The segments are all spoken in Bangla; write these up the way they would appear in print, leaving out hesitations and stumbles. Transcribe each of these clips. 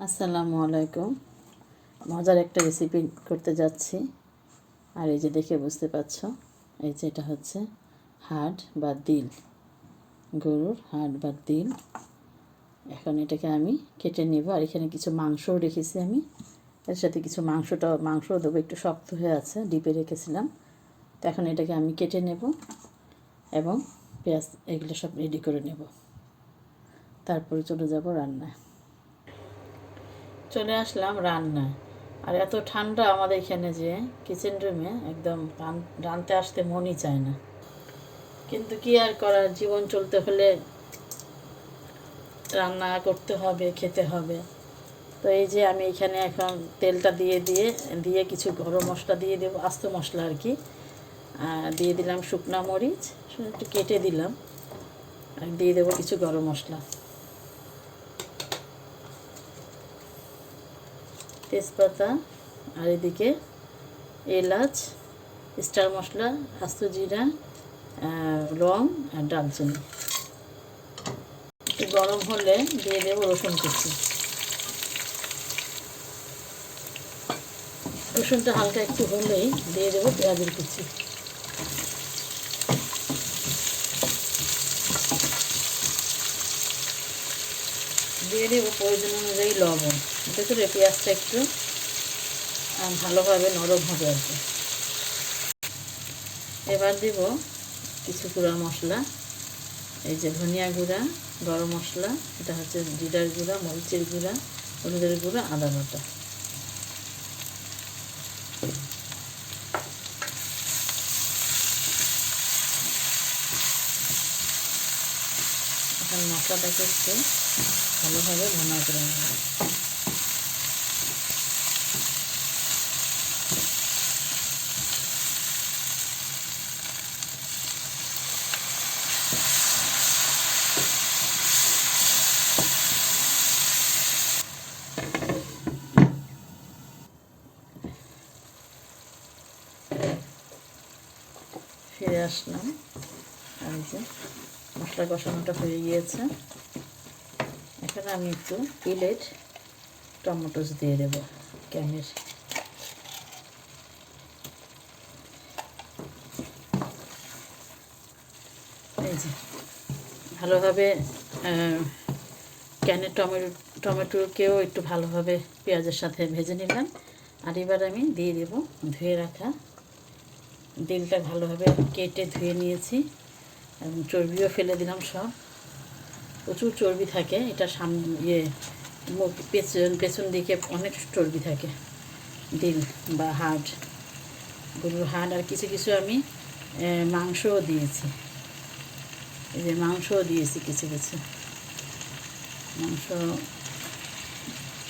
আসসালামু আলাইকুম। মজার একটা রেসিপি করতে যাচ্ছি। আর এই যে দেখে বুঝতে পারছো, এই যে এটা হচ্ছে হাড় বা দিল, গরুর হাড় বা দিল। এখন এটাকে আমি কেটে নেব। আর এখানে কিছু মাংসও রেখেছি আমি, এর সাথে কিছু মাংসও দেবো। একটু শক্ত হয়ে আছে, ডিপে রেখেছিলাম। তো এখন এটাকে আমি কেটে নেব এবং পেঁয়াজ এগুলো সব রেডি করে নেব। তারপরে চলে যাব রান্নায়। চলে আসলাম রান্নায়। আর এত ঠান্ডা আমাদের এখানে যে কিচেন রুমে একদম রাঁধতে আসতে মনই চায় না, কিন্তু কি আর করার, জীবন চলতে হলে রান্না করতে হবে, খেতে হবে। তো এই যে আমি এখানে এখন তেলটা দিয়ে দিয়ে কিছু গরম মশলা দিয়ে দেবো, আস্ত মশলা আর কি। দিয়ে দিলাম শুকনো মরিচ, একটু কেটে দিলাম। আর দিয়ে দেবো কিছু গরম মশলা, তেজপাতা, আর এদিকে এলাচ, স্টার মশলা, আস্ত জিরা, লং আর ডালচিনি। একটু গরম হলে দিয়ে দেবো রসুন কুচি। রসুনটা হালকা একটু হলেই দিয়ে দেবো পেঁয়াজের কুচি। দিয়ে দেবো প্রয়োজন অনুযায়ী লবণ, এতে করে পেঁয়াজটা একটু ভালোভাবে নরম হবে আর কি। এবার দেব কিছু গুঁড়া মশলা, এই যে ধনিয়া গুঁড়া, গরম মশলা, এটা হচ্ছে জিরার গুঁড়া, মরিচের গুঁড়া, হলুদের গুঁড়া, আদা বাটা। এখন মশলাটাকে একটু ভালোভাবে ভুনা করে নেব। ফিরে আসলাম, আর যে মশলা কষানোটা হয়ে গিয়েছে। এখানে আমি একটু প্লেট টমেটোস দিয়ে দেবো ক্যানের। এই যে ভালোভাবে ক্যানের টমেটোকেও একটু ভালোভাবে পেঁয়াজের সাথে ভেজে নিলাম। আর এবার আমি দিয়ে দেবো ধুয়ে রাখা দিলটা। ভালোভাবে কেটে ধুয়ে নিয়েছি এবং চর্বিও ফেলে দিলাম সব। প্রচুর চর্বি থাকে এটা, পেছন দিকে অনেক চর্বি থাকে দিল বা হাড়, গরুর হাড়। আর কিছু কিছু আমি মাংসও দিয়েছি, এই যে মাংসও দিয়েছি কিছু কিছু মাংস।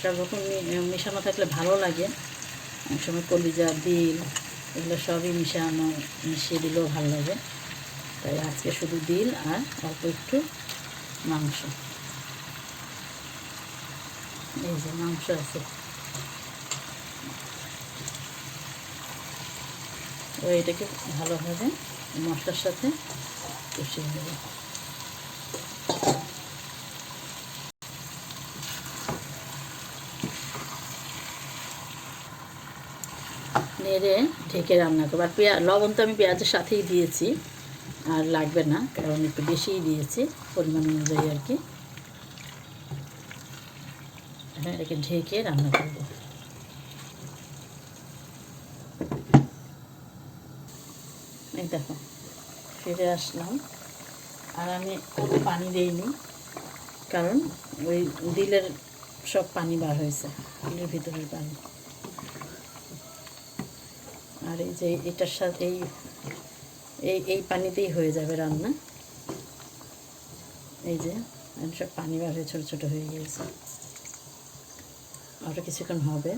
সব রকম মেশানো থাকলে ভালো লাগে। অনেক সময় কলিজা, দিল, এগুলো সবই মিশিয়ে দিলেও ভালো লাগে। তাই আজকে শুধু দিল আর অল্প একটু মাংস। এই যে মাংস আছে, ও এটাকে ভালোভাবে মশলার সাথে কষিয়ে নেব। নেড়ে ঢেকে রান্না করবো। আর লবণ তো আমি পেঁয়াজের সাথেই দিয়েছি, আর লাগবে না, কারণ একটু বেশিই দিয়েছি পরিমাণ অনুযায়ী আর কি। এখন এটাকে ঢেকে রান্না করব। এই দেখো ফিরে আসলাম। আর আমি কোনো পানি দিইনি, কারণ ওই দিলের সব পানি বার হয়েছে, দিলের ভিতরের পানি। আর এই যে এটার সাথে এই পানিতেই হয়ে যাবে রান্না। এই যে সব পানি বার হয়ে ছোটো ছোটো হয়ে গিয়েছে, আরও কিছুক্ষণ হবে।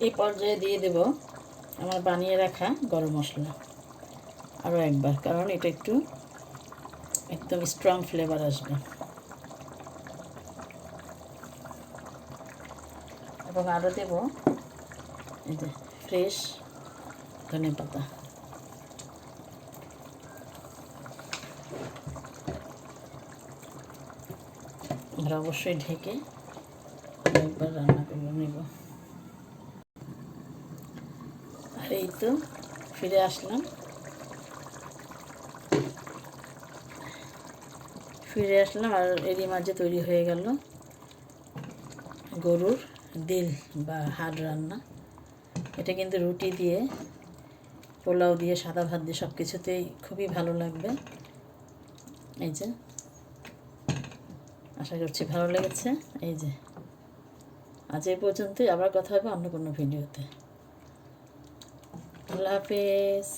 এই পর্যায়ে দিয়ে দেব আমার বানিয়ে রাখা গরম মশলা আরও একবার, কারণ এটা একটু একদম স্ট্রং ফ্লেভার আসবে। এবং আরও দেব এই যে ফ্রেশ ধনেপাতা। আমরা অবশ্যই ঢেকে একবার রান্না করে নেব। আর এই তো ফিরে আসলাম, আর এরই মাঝে তৈরি হয়ে গেল গরুর দিল বা হাড় রান্না। এটা কিন্তু রুটি দিয়ে, পোলাও দিয়ে, সাদা ভাত দিয়ে সব কিছুতেই খুবই ভালো লাগবে। এই যে, আশা করছি ভালো লেগেছে। এই যে, আজ এই পর্যন্তই, আবার কথা হবে অন্য কোনো ভিডিওতে। আল্লাহ হাফেজ।